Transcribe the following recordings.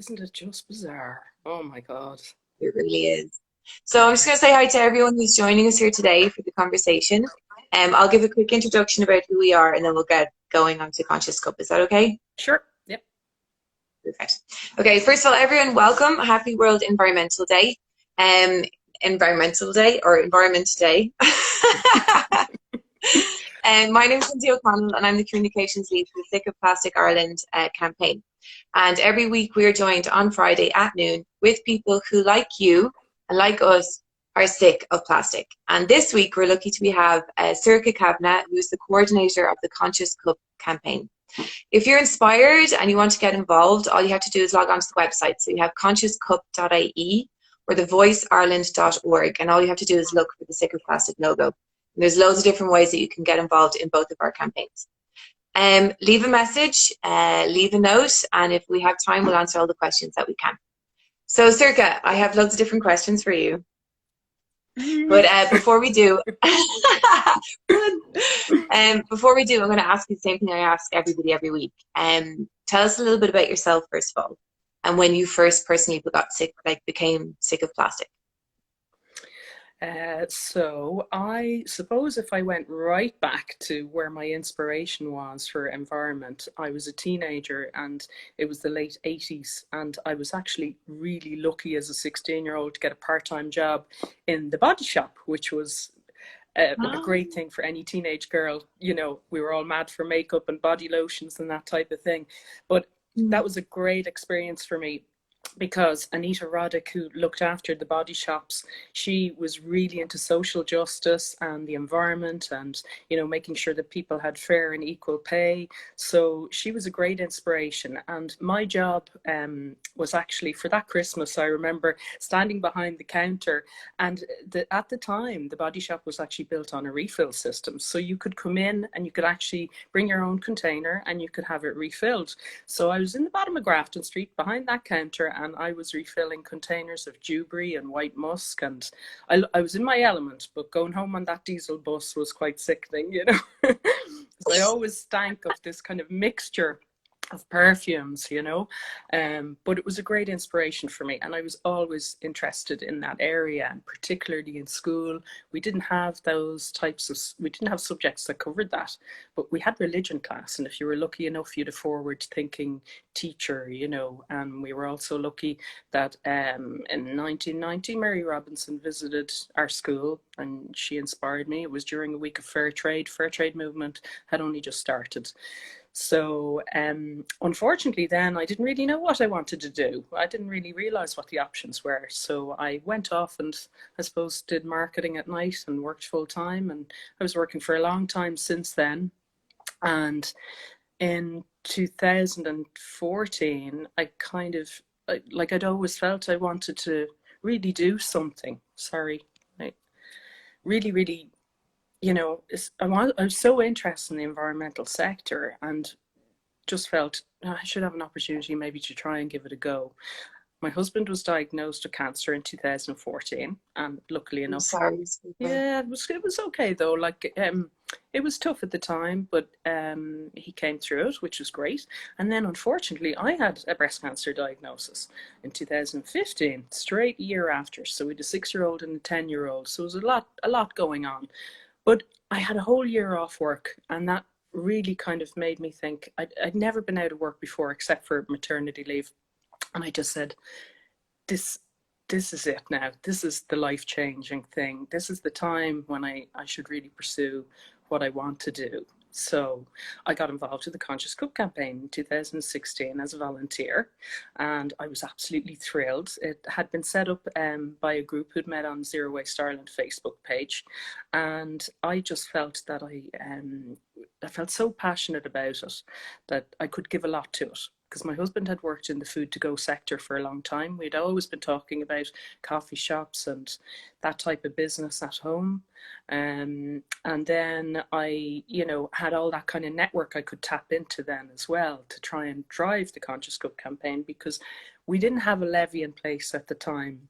Isn't it just bizarre? Oh my God. It really is. So I'm just going to say hi to everyone who's joining us here today for the conversation. I'll give a quick introduction about who we are and then we'll get going on to Conscious Cup. Is that okay? Sure. Yep. Perfect. Okay, first of all, everyone, welcome. Happy World Environmental Day. Um, Environmental Day or Environment Day. My name is Cynthia O'Connell and I'm the Communications Lead for the Sick of Plastic Ireland campaign. And every week we are joined on Friday at noon with people who, like you and like us, are sick of plastic. And this week we're lucky to have Sorcha Kavanagh, who is the coordinator of the Conscious Cup campaign. If you're inspired and you want to get involved, all you have to do is log on to the website. So you have consciouscup.ie or thevoiceireland.org, and all you have to do is look for the Sick of Plastic logo. And there's loads of different ways that you can get involved in both of our campaigns. Leave a message, leave a note, and if we have time, we'll answer all the questions that we can. So, Sorcha, I have loads of different questions for you. But before we do, before we do, I'm going to ask you the same thing I ask everybody every week. Tell us a little bit about yourself, first of all, and when you first personally got sick, like became sick of plastic. So I suppose if I went right back to where my inspiration was for environment, I was a teenager and it was the late 80s, and I was actually really lucky as a 16-year-old to get a part-time job in the body shop, which was a great thing for any teenage girl. You know, we were all mad for makeup and body lotions and that type of thing. But that was a great experience for me because Anita Roddick, who looked after the body shops, she was really into social justice and the environment and, you know, making sure that people had fair and equal pay. So she was a great inspiration. And my job was actually for that Christmas, I remember standing behind the counter, and at the time, the body shop was actually built on a refill system. So you could come in and you could actually bring your own container and you could have it refilled. So I was in the bottom of Grafton Street behind that counter, and I was refilling containers of dewberry and white musk, and I was in my element, but going home on that diesel bus was quite sickening, you know. I always stank of this kind of mixture of perfumes, you know, but it was a great inspiration for me, and I was always interested in that area, and particularly in school we didn't have we didn't have subjects that covered that, but we had religion class, and if you were lucky enough you had a forward thinking teacher, you know. And we were also lucky that in 1990 Mary Robinson visited our school and she inspired me. It was during a week of fair trade movement had only just started. So unfortunately then I didn't really know what I wanted to do. I didn't really realize what the options were. So I went off and I suppose did marketing at night and worked full time. And I was working for a long time since then. And in 2014, I kind of, like I'd always felt I wanted to really do something. Sorry. I really, really, you know, I was so interested in the environmental sector and just felt, "Oh, I should have an opportunity maybe to try and give it a go." My husband was diagnosed with cancer in 2014, and luckily I'm enough, sorry. yeah, it was okay though. Like it was tough at the time, but he came through it, which was great. And then unfortunately, I had a breast cancer diagnosis in 2015, straight year after. So we had a 6-year-old and a 10-year-old. So it was a lot going on. But I had a whole year off work, and that really kind of made me think I'd never been out of work before except for maternity leave. And I just said, this this is it now. This is the life-changing thing. This is the time when I should really pursue what I want to do. So I got involved with the Conscious Cook campaign in 2016 as a volunteer, and I was absolutely thrilled. It had been set up by a group who'd met on Zero Waste Ireland Facebook page, and I just felt that I felt so passionate about it that I could give a lot to it, because my husband had worked in the food to go sector for a long time. We'd always been talking about coffee shops and that type of business at home. And then I, you know, had all that kind of network I could tap into then as well to try and drive the Conscious Cook campaign, because we didn't have a levy in place at the time.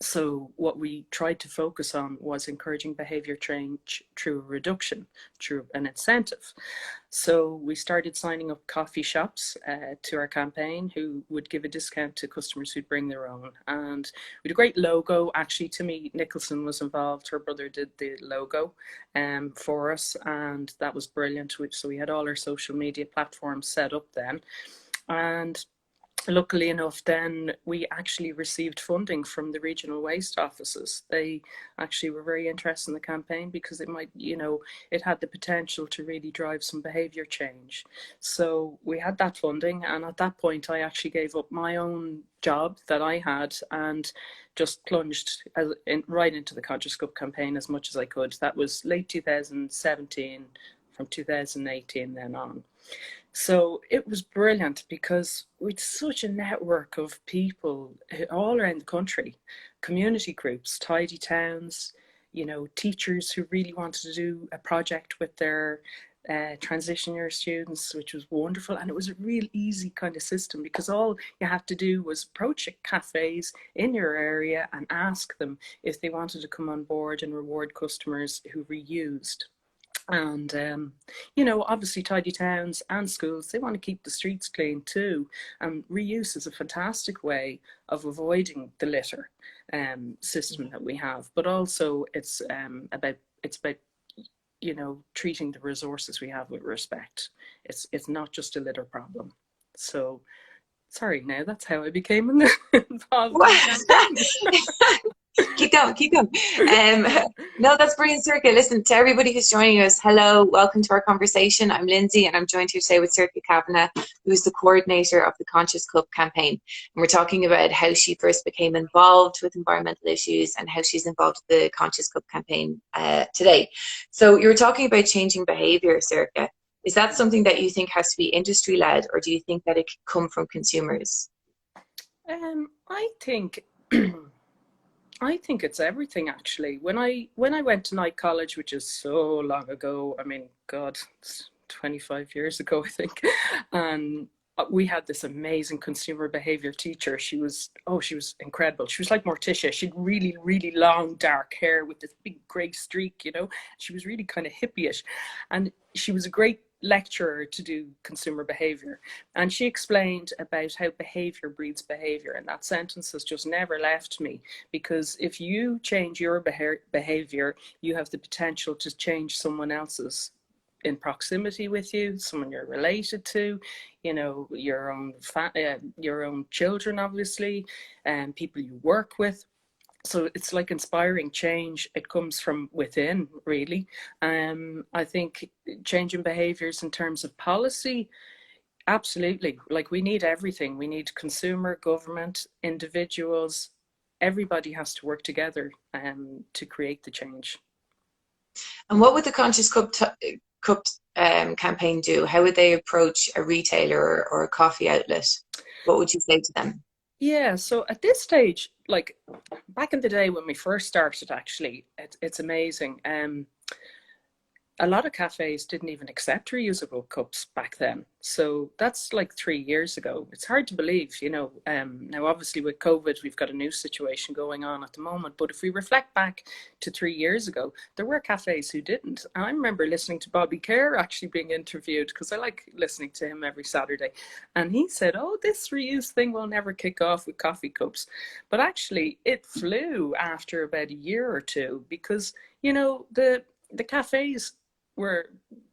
So what we tried to focus on was encouraging behaviour change through a reduction, through an incentive. So we started signing up coffee shops to our campaign who would give a discount to customers who'd bring their own. And we had a great logo. Actually, Timmy Nicholson was involved. Her brother did the logo for us, and that was brilliant. So we had all our social media platforms set up then. And luckily enough, then we actually received funding from the regional waste offices. They actually were very interested in the campaign because it might, it had the potential to really drive some behaviour change. So we had that funding, and at that point I actually gave up my own job that I had and just plunged right into the Conscious Cup campaign as much as I could. That was late 2017, from 2018 then on. So it was brilliant because we'd such a network of people all around the country, community groups, tidy towns, teachers who really wanted to do a project with their transition year students, which was wonderful. And it was a real easy kind of system because all you had to do was approach cafes in your area and ask them if they wanted to come on board and reward customers who reused. And obviously tidy towns and schools, they want to keep the streets clean too, and reuse is a fantastic way of avoiding the litter system that we have, but also it's about treating the resources we have with respect. It's not just a litter problem. So sorry, now that's how I became involved in the campaign. Keep going, keep going. No, that's brilliant, Sorcha. Listen, to everybody who's joining us, hello, welcome to our conversation. I'm Lindsay, and I'm joined here today with Sorcha Kavanagh, who's the coordinator of the Conscious Cup campaign. And we're talking about how she first became involved with environmental issues and how she's involved with the Conscious Cup campaign today. So you were talking about changing behaviour, Sorcha. Is that something that you think has to be industry-led, or do you think that it can come from consumers? I think I think it's everything actually. When I went to night college, which is so long ago, I mean, God, it's 25 years ago, I think, and we had this amazing consumer behavior teacher. She was incredible. She was like Morticia. She'd really, really long dark hair with this big grey streak, She was really kind of hippie-ish, and she was a great lecturer to do consumer behavior, and she explained about how behavior breeds behavior, and that sentence has just never left me, because if you change your behavior, you have the potential to change someone else's in proximity with you, someone you're related to, your own children, obviously, and people you work with. So it's like inspiring change. It comes from within, really. I think changing behaviors in terms of policy, absolutely. Like, we need everything. We need consumer, government, individuals. Everybody has to work together to create the change. And what would the Conscious Cup campaign do? How would they approach a retailer or a coffee outlet? What would you say to them? Yeah, so at this stage, like back in the day when we first started, actually, it's amazing. A lot of cafes didn't even accept reusable cups back then. So that's like 3 years ago. It's hard to believe, Now, obviously, with COVID, we've got a new situation going on at the moment. But if we reflect back to 3 years ago, there were cafes who didn't. And I remember listening to Bobby Kerr actually being interviewed, because I like listening to him every Saturday. And he said, oh, this reuse thing will never kick off with coffee cups. But actually, it flew after about a year or two, because, the cafes were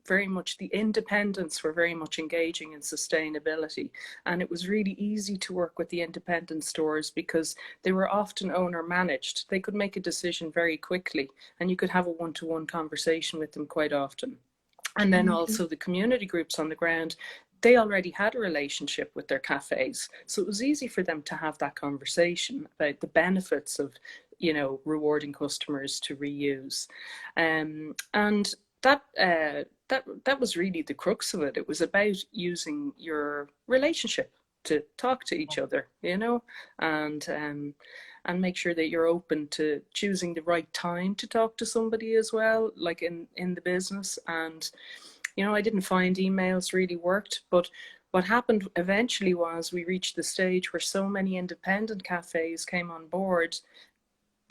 very much, the independents were very much engaging in sustainability, and it was really easy to work with the independent stores because they were often owner managed. They could make a decision very quickly, and you could have a one-to-one conversation with them quite often. And then also the community groups on the ground, they already had a relationship with their cafes, so it was easy for them to have that conversation about the benefits of rewarding customers to reuse. And that was really the crux of it. It was about using your relationship to talk to each other, and make sure that you're open to choosing the right time to talk to somebody as well, like in the business. And I didn't find emails really worked, but what happened eventually was we reached the stage where so many independent cafes came on board.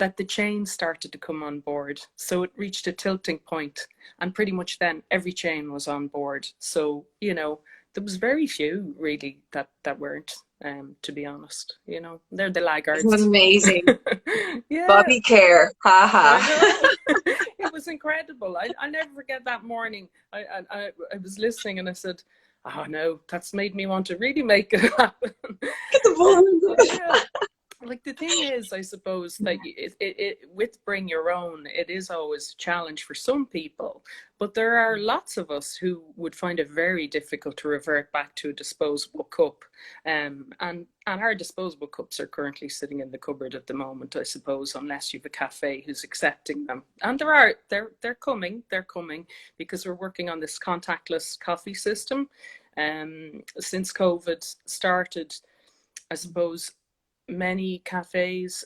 that the chains started to come on board. So it reached a tilting point, and pretty much then every chain was on board. So, you know, there was very few really that weren't, to be honest. You know, they're the Isn't that laggards. amazing? Yeah, Body care. I Haha. know. It was incredible. I never forget that morning. I was listening and I said, oh no, that's made me want to really make it happen. Get the ball. Yeah, like the thing is, I suppose that with bring your own, it is always a challenge for some people, but there are lots of us who would find it very difficult to revert back to a disposable cup. And our disposable cups are currently sitting in the cupboard at the moment, I suppose, unless you've a cafe who's accepting them. And they're coming because we're working on this contactless coffee system. Since COVID started, I suppose many cafes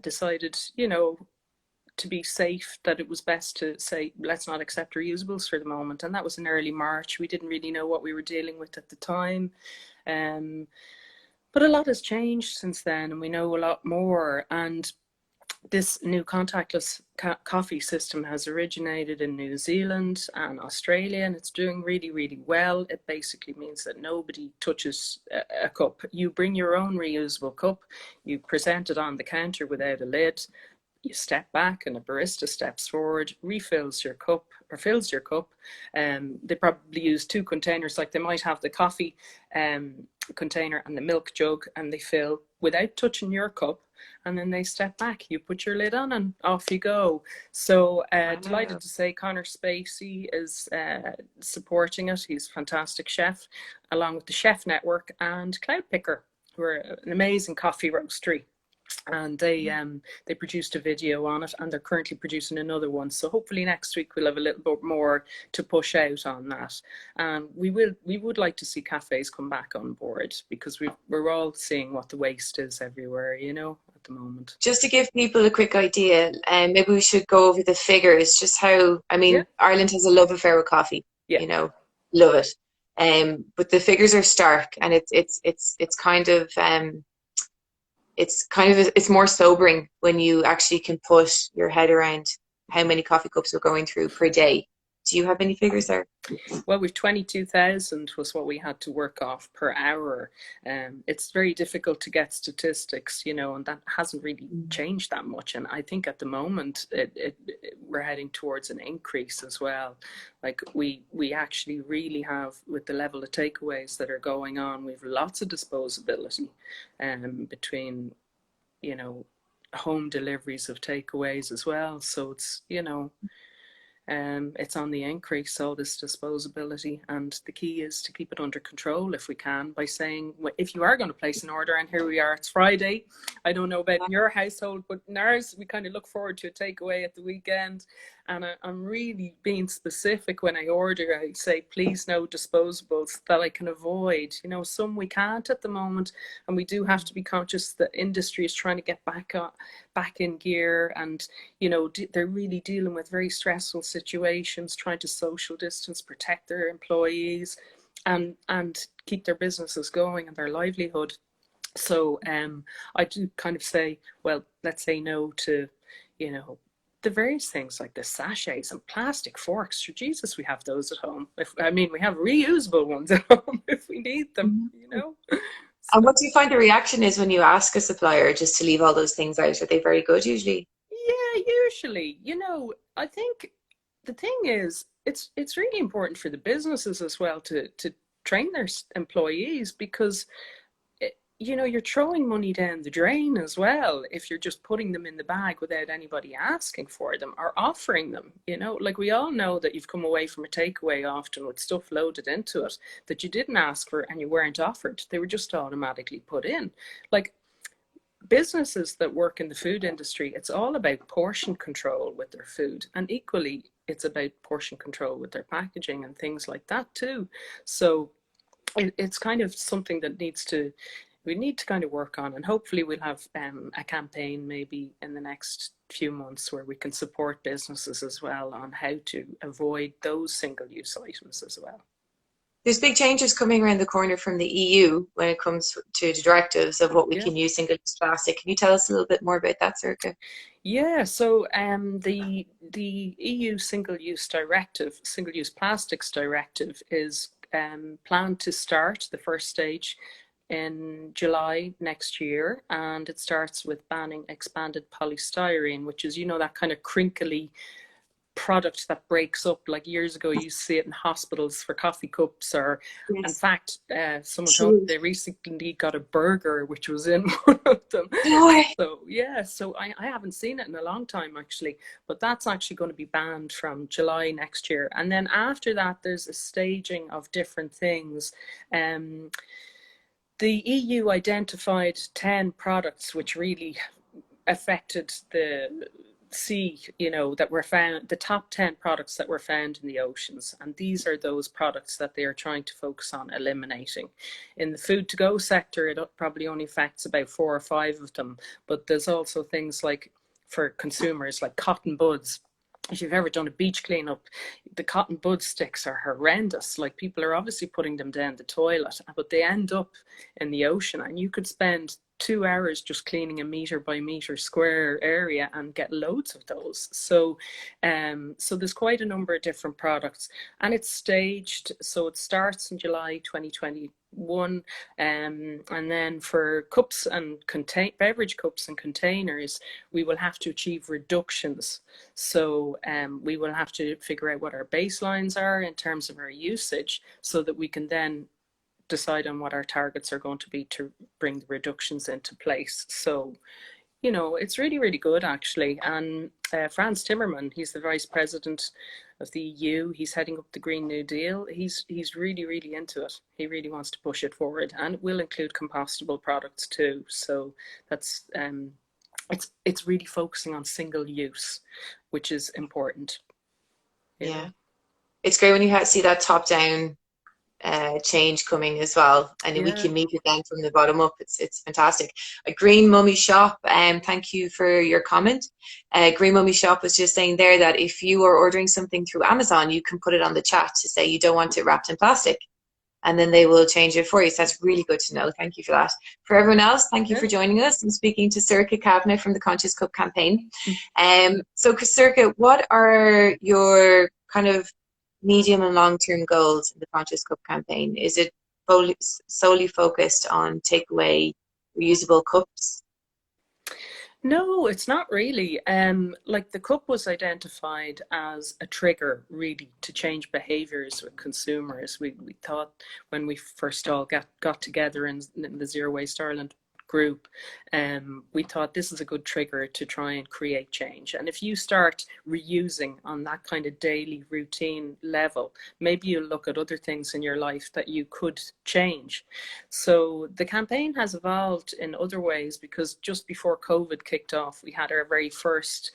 decided, you know, to be safe, that it was best to say, let's not accept reusables for the moment. And that was in early March. We didn't really know what we were dealing with at the time. Um, but a lot has changed since then, and we know a lot more. And this new contactless coffee system has originated in New Zealand and Australia, and it's doing really, really well. It basically means that nobody touches a cup. You bring your own reusable cup, you present it on the counter without a lid, you step back and a barista steps forward, refills your cup or fills your cup. They probably use two containers, like they might have the coffee container and the milk jug, and they fill without touching your cup. And then they step back, you put your lid on and off you go. So delighted to say Connor Spacey is supporting it. He's a fantastic chef, along with the Chef Network and Cloud Picker, who are an amazing coffee roastery. And they produced a video on it, and they're currently producing another one. So hopefully next week we'll have a little bit more to push out on that. And we would like to see cafes come back on board, because we're all seeing what the waste is everywhere, you know, at the moment. Just to give people a quick idea, and maybe we should go over the figures, just how, I Yeah, mean, Ireland has a love affair with coffee, yeah. you know, love it. But the figures are stark, and it's more sobering when you actually can put your head around how many coffee cups we're going through per day. Do you have any figures there? Well, we've 22,000 was what we had to work off per hour. It's very difficult to get statistics, you know, and that hasn't really changed that much. And I think at the moment we're heading towards an increase as well. Like we actually really have, with the level of takeaways that are going on, we've lots of disposability between, you know, home deliveries of takeaways as well. So it's, you know, it's on the increase, all this disposability, and the key is to keep it under control if we can, by saying, if you are going to place an order, and here we are, it's Friday. I don't know about your household, but in ours, we kind of look forward to a takeaway at the weekend. And I'm really being specific when I order. I say, please, no disposables that I can avoid. You know, some we can't at the moment, and we do have to be conscious that industry is trying to get back in gear, and you know, they're really dealing with very stressful situations, trying to social distance, protect their employees, and keep their businesses going and their livelihood. So I do kind of say, well, let's say no to, you know, the various things like the sachets and plastic forks. For Jesus, we have those at home. We have reusable ones at home if we need them, you know. And So, what do you find the reaction is when you ask a supplier just to leave all those things out? Are they very good usually? yeah, usually, you know, I think the thing is, it's really important for the businesses as well to train their employees, because you know, you're throwing money down the drain as well if you're just putting them in the bag without anybody asking for them or offering them. You know, like we all know that you've come away from a takeaway often with stuff loaded into it that you didn't ask for and you weren't offered. They were just automatically put in. Like businesses that work in the food industry, it's all about portion control with their food, and equally it's about portion control with their packaging and things like that too. So it's kind of something that we need to kind of work on, and hopefully we'll have a campaign maybe in the next few months where we can support businesses as well on how to avoid those single-use items as well. There's big changes coming around the corner from the EU when it comes to the directives of what we Yeah. can use single-use plastic. Can you tell us a little bit more about that, Sorcha? Yeah, so the EU single-use plastics directive is planned to start the first stage in July next year, and it starts with banning expanded polystyrene, which is, that kind of crinkly product that breaks up. Like years ago, you used to see it in hospitals for coffee cups, or in Yes. fact, someone told me Cheers. they recently got a burger which was in one of them. No way. So yeah, so I haven't seen it in a long time actually, but that's actually going to be banned from July next year. And then after that, there's a staging of different things. Um, the EU identified 10 products which really affected the sea, that were found, the top 10 products that were found in the oceans. And these are those products that they are trying to focus on eliminating. In the food to go sector, it probably only affects about 4 or 5 of them. But there's also things like, for consumers, like cotton buds. If you've ever done a beach cleanup, the cotton bud sticks are horrendous. Like, people are obviously putting them down the toilet, but they end up in the ocean, and you could spend 2 hours just cleaning a meter by meter square area and get loads of those. So there's quite a number of different products, and it's staged. So it starts in July 2021, and then for cups and beverage cups and containers, we will have to achieve reductions. So we will have to figure out what our baselines are in terms of our usage, so that we can then decide on what our targets are going to be to bring the reductions into place. So, it's really, really good actually. And Franz Timmerman, he's the vice president of the EU. He's heading up the Green New Deal. He's really, really into it. He really wants to push it forward, and it will include compostable products too. So that's it's really focusing on single use, which is important. You Yeah. know. It's great when you see that top-down change coming as well, and we Yeah. can meet it then from the bottom up. It's fantastic. A Green Mummy Shop, thank you for your comment. Green Mummy Shop was just saying there that if you are ordering something through Amazon, you can put it on the chat to say you don't want it wrapped in plastic, and then they will change it for you. So that's really good to know. Thank you for that. For everyone else, thank you for Yeah. joining us. I'm speaking to Sorcha Kavanagh from the Conscious Cup campaign. So Sorcha, what are your kind of medium and long-term goals in the Conscious Cup campaign? Is it solely focused on takeaway reusable cups? No, it's not really. Like, the cup was identified as a trigger, really, to change behaviors with consumers. We thought, when we first all got together in the Zero Waste Ireland group, we thought this is a good trigger to try and create change. And if you start reusing on that kind of daily routine level, maybe you'll look at other things in your life that you could change. So the campaign has evolved in other ways, because just before COVID kicked off, we had our very first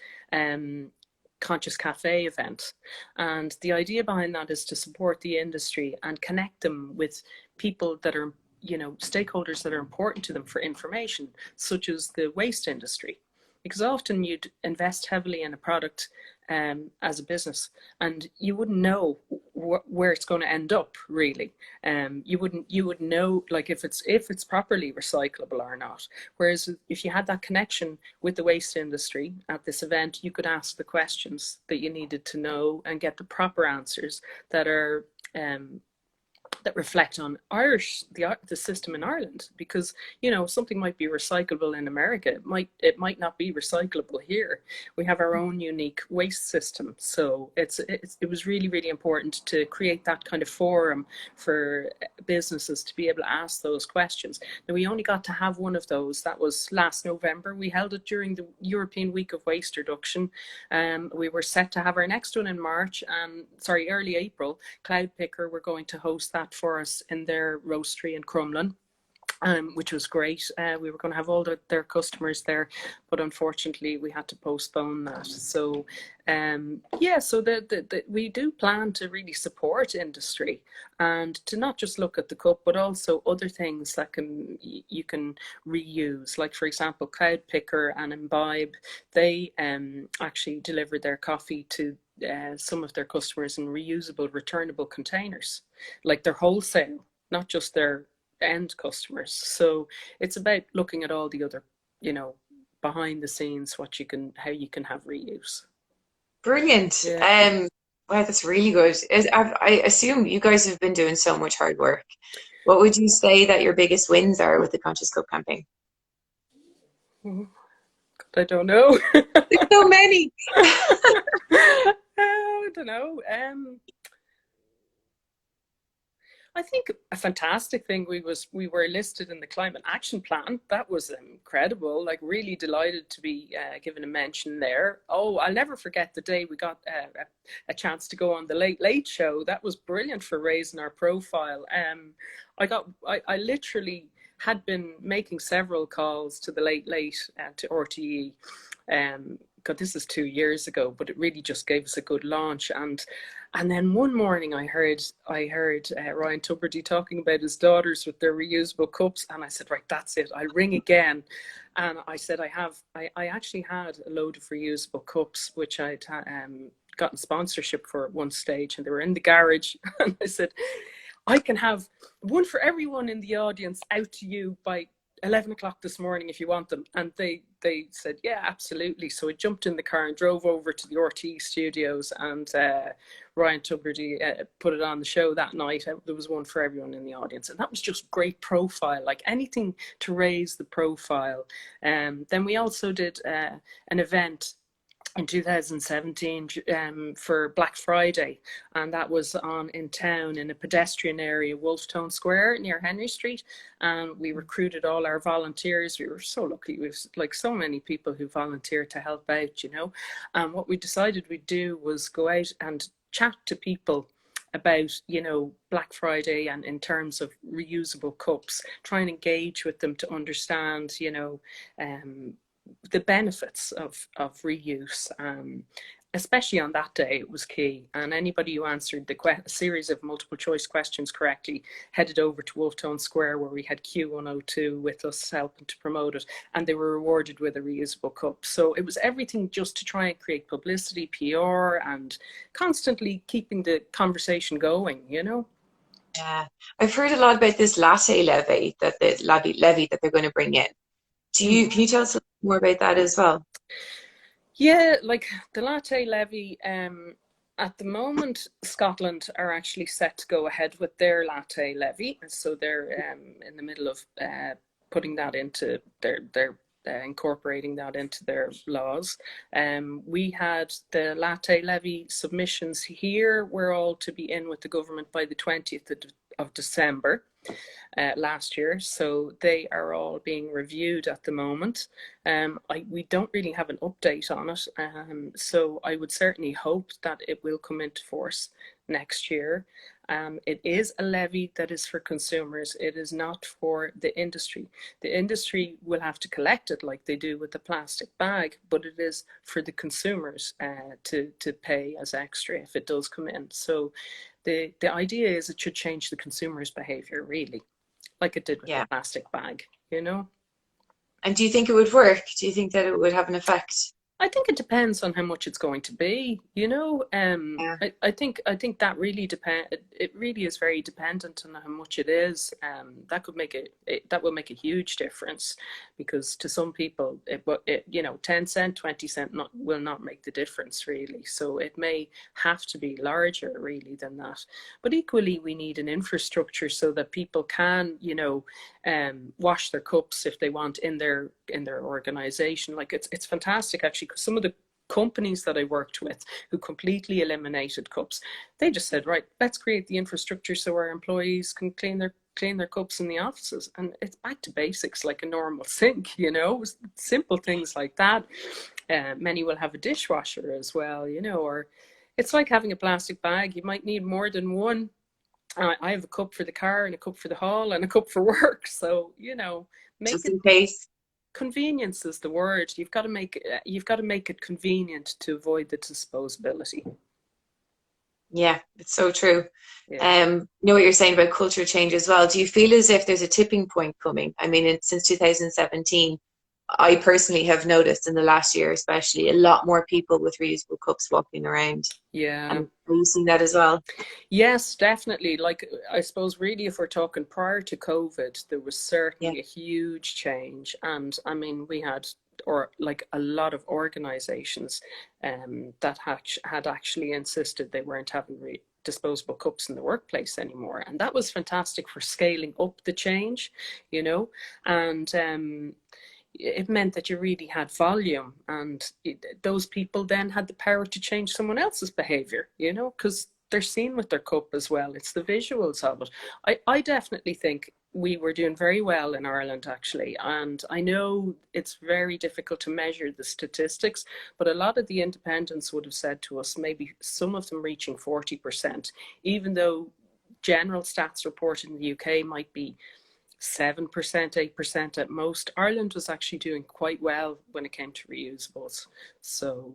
Conscious Cafe event. And the idea behind that is to support the industry and connect them with people that are, stakeholders that are important to them for information, such as the waste industry. Because often you'd invest heavily in a product as a business, and you wouldn't know where it's going to end up, really. You wouldn't know, like, if it's properly recyclable or not. Whereas if you had that connection with the waste industry at this event, you could ask the questions that you needed to know and get the proper answers that are that reflect on the system in Ireland. Because something might be recyclable in America, it might not be recyclable here. We have our own unique waste system. So it was really, really important to create that kind of forum for businesses to be able to ask those questions. Now, we only got to have one of those. That was last November. We held it during the European Week of Waste Reduction. We were set to have our next one in March, and early April. Cloud Picker were going to host that for us in their roastery in Crumlin. Which was great. We were going to have all their customers there, but unfortunately we had to postpone that. So so we do plan to really support industry, and to not just look at the cup, but also other things that you can reuse. Like, for example, Cloud Picker and Imbibe, they actually deliver their coffee to some of their customers in reusable, returnable containers, like their wholesale, not just their end customers. So it's about looking at all the other, you know, behind the scenes, what you can, how you can have reuse. Brilliant. Yeah. Wow, that's really good. I assume you guys have been doing so much hard work. What would you say that your biggest wins are with the Conscious Cup campaign? God, I don't know. There's so many. I don't know. I think a fantastic thing we were listed in the climate action plan. That was incredible. Like really delighted to be given a mention there. Oh, I'll never forget the day we got a chance to go on the Late Late Show. That was brilliant for raising our profile. I literally had been making several calls to the Late Late to RTE. God, this is 2 years ago, but it really just gave us a good launch. And then one morning I heard Ryan Tubridy talking about his daughters with their reusable cups, and I said, right, that's it. I'll ring again. And I said, I actually had a load of reusable cups, which I'd gotten sponsorship for at one stage, and they were in the garage. And I said, I can have one for everyone in the audience out to you by 11 o'clock this morning if you want them. And they said, yeah, absolutely. So I jumped in the car and drove over to the RT studios, and Ryan Tubridy put it on the show that night. There was one for everyone in the audience, and that was just great profile, like anything to raise the profile. Then we also did an event in 2017 for Black Friday, and that was on in town in a pedestrian area, Wolfstone Square near Henry Street. And we recruited all our volunteers. We were so lucky. We've like so many people who volunteered to help out, you know. And what we decided we'd do was go out and chat to people about, you know, Black Friday and in terms of reusable cups, try and engage with them to understand, you know, the benefits of reuse. Especially on that day, it was key. And anybody who answered the series of multiple choice questions correctly headed over to Wolfstone Square, where we had Q102 with us helping to promote it, and they were rewarded with a reusable cup. So it was everything just to try and create publicity, PR, and constantly keeping the conversation going, you know? Yeah, I've heard a lot about this latte levy that they're going to bring in. Can you tell us a little more about that as well? Yeah, like the latte levy, at the moment, Scotland are actually set to go ahead with their latte levy. So they're in the middle of putting that into their incorporating that into their laws. We had the latte levy submissions here. We're all to be in with the government by the 20th of December. Last year, so they are all being reviewed at the moment. We don't really have an update on it, so I would certainly hope that it will come into force next year. It is a levy that is for consumers. It is not for the industry. The industry will have to collect it like they do with the plastic bag, but it is for the consumers to pay as extra if it does come in. So the idea is it should change the consumer's behavior, really, like it did with the Yeah. plastic bag, you know? And do you think it would work? Do you think that it would have an effect? I think it depends on how much it's going to be, you know. Yeah. I think that really depend. It really is very dependent on how much it is. That could make that will make a huge difference, because to some people, you know, 10 cent, 20 cent will not make the difference really. So it may have to be larger really than that. But equally, we need an infrastructure so that people can, you know, wash their cups if they want in their organization. Like it's fantastic actually, because some of the companies that I worked with who completely eliminated cups, they just said, right, let's create the infrastructure so our employees can clean their cups in the offices, and it's back to basics like a normal sink, you know, simple things like that. Many will have a dishwasher as well, you know, or it's like having a plastic bag. You might need more than one. I have a cup for the car and a cup for the hall and a cup for work. So, you know, make Just it in case. convenience is the word. You've got to make it convenient to avoid the disposability. Yeah, it's so true. Yeah. You know what you're saying about culture change as well. Do you feel as if there's a tipping point coming? I mean, since 2017, I personally have noticed in the last year, especially, a lot more people with reusable cups walking around. Yeah. And are you seeing that as well? Yes, definitely. Like, I suppose, really, if we're talking prior to COVID, there was Yeah. certainly a huge change. And I mean, we had, or like a lot of organizations that had actually insisted they weren't having disposable cups in the workplace anymore. And that was fantastic for scaling up the change, you know, and it meant that you really had volume, and those people then had the power to change someone else's behavior, you know, because they're seen with their cup as well. It's the visuals of it. I definitely think we were doing very well in Ireland, actually, and I know it's very difficult to measure the statistics, but a lot of the independents would have said to us, maybe some of them reaching 40%, even though general stats reported in the UK might be 7%, 8% at most. Ireland was actually doing quite well when it came to reusables. So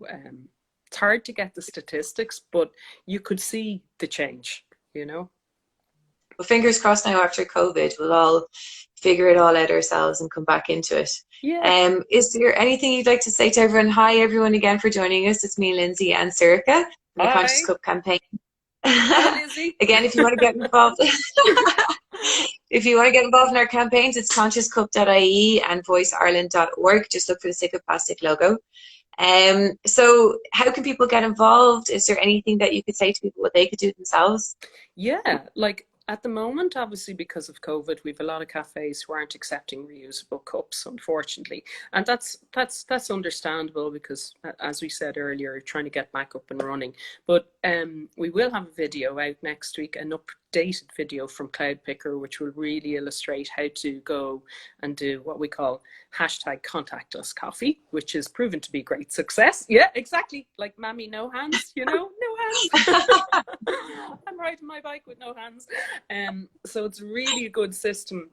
it's hard to get the statistics, but you could see the change, you know? Well, fingers crossed now after COVID, we'll all figure it all out ourselves and come back into it. Yeah. Is there anything you'd like to say to everyone? Hi, everyone, again for joining us. It's me, Lindsay, and Sorcha from the Conscious Hi. Cup campaign. Hi, Lizzie. Again, if you want to get involved, if you want to get involved in our campaigns, it's consciouscup.ie and voiceireland.org. Just look for the Sick of Plastic logo. So how can people get involved? Is there anything that you could say to people what they could do themselves? Yeah, like at the moment, obviously because of COVID, we've a lot of cafes who aren't accepting reusable cups, unfortunately, and that's understandable because, as we said earlier, trying to get back up and running. But we will have a video out next week, an updated video from Cloud Picker, which will really illustrate how to go and do what we call hashtag contact us coffee, which is proven to be great success. Yeah, exactly. Like Mammy no hands, you know, no hands. I'm riding my bike with no hands. So it's really a good system,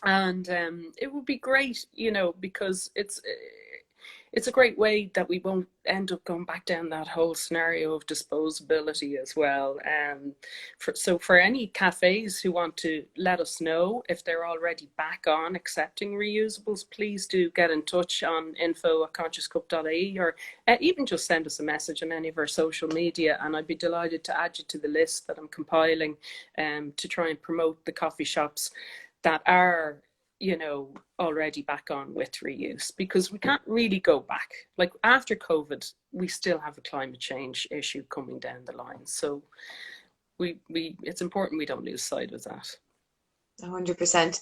and it would be great, you know, because it's a great way that we won't end up going back down that whole scenario of disposability as well. So for any cafes who want to let us know if they're already back on accepting reusables, please do get in touch on info@consciouscup.ie, or even just send us a message on any of our social media, and I'd be delighted to add you to the list that I'm compiling to try and promote the coffee shops that are, you know, already back on with reuse, because we can't really go back. Like after COVID, we still have a climate change issue coming down the line. So we it's important we don't lose sight of that. 100%.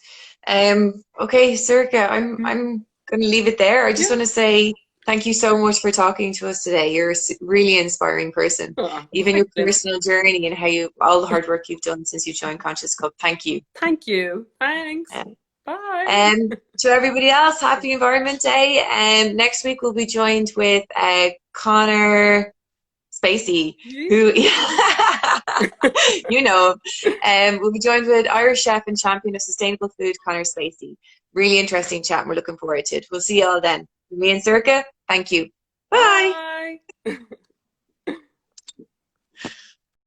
Okay, Sorcha, I'm going to leave it there. I just Yeah. want to say thank you so much for talking to us today. You're a really inspiring person. Oh, Even your thanks, Lindsay. personal journey and how you all the hard work you've done since you joined Conscious Cup. Thank you. Thank you. Thanks. Um, Bye. and to everybody else, happy Environment Day. And next week we'll be joined with Connor Spacey, who you know, we'll be joined with Irish chef and champion of sustainable food, Connor Spacey. Really interesting chat, and we're looking forward to it. We'll see you all then. Me and Sorcha, thank you. Bye. Bye.